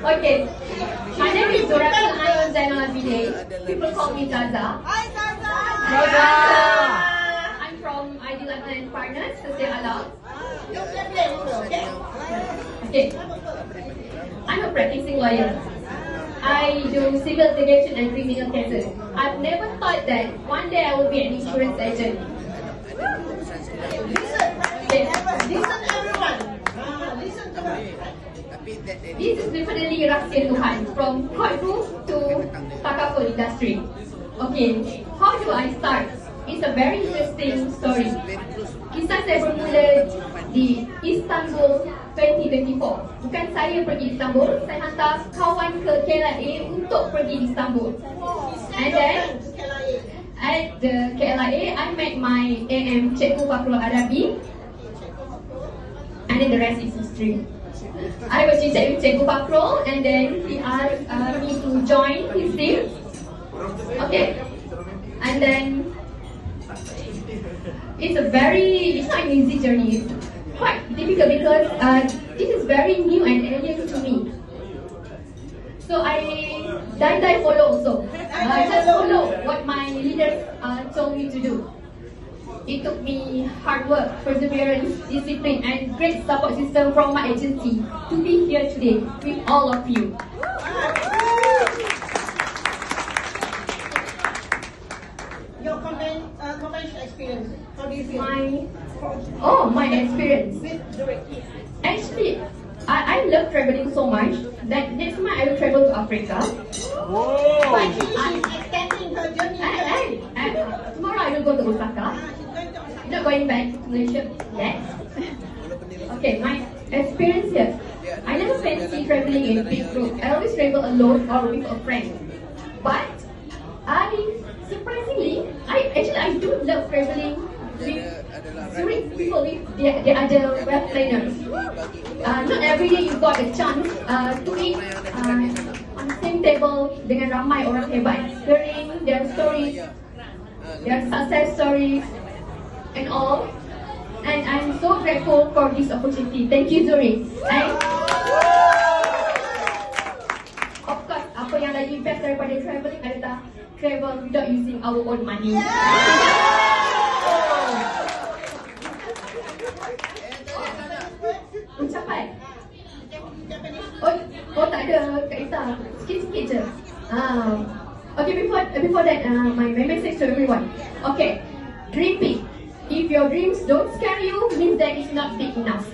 Okay. My name is Zuratul Ayon Zainal Abidin. People call me Zaza. Hi, Zaza! I'm from Ideal and Partners, Sesir Alam. Okay. I'm a practicing lawyer. I do civil litigation and criminal cases. I've never thought that one day I will be an insurance agent. Listen everyone. Listen to me. This is definitely rahsia Tuhan, from courtroom to takaful industry. Okay, how do I start? It's a very interesting story. Kisah saya bermula di Istanbul 2024. Bukan saya pergi Istanbul, saya hantar kawan ke KLIA untuk pergi Istanbul. And then at the KLIA, I met my AM Cikgu Fakrul Arabi. And then the rest is history. I was with Cikgu Fakrul, and then he asked me to join his team. Okay, and then it's not an easy journey. It's quite difficult because this is very new and alien to me. So I die follow also. Just follow what my leaders told me to do. It took me hard work, perseverance, discipline, and great support system from my agency to be here today with all of you. Your convention experience. How do you feel? My experience. Actually, I love traveling so much that next month I will travel to Africa. Whoa! But she's extending her journey. Tomorrow I will go to Osaka. Not going back to Malaysia yet. Okay, my experience here. I never fancy traveling in a big group. I always travel alone or with a friend. But surprisingly, I do love traveling with people with the other web planners. Not every day you got a chance to eat on the same table dengan ramai orang hebat, hearing their stories, their success stories, and all. And I'm so grateful for this opportunity. Thank you, Zuri. And of course, apa yang lagi best daripada traveling adalah travel without using our own money. Ucapan? Oh tak ada Kak Ita. Sikit-sikit je. Okay, before that, my message to everyone. Okay, dream big. If your dreams don't scare you, means that it's not big enough.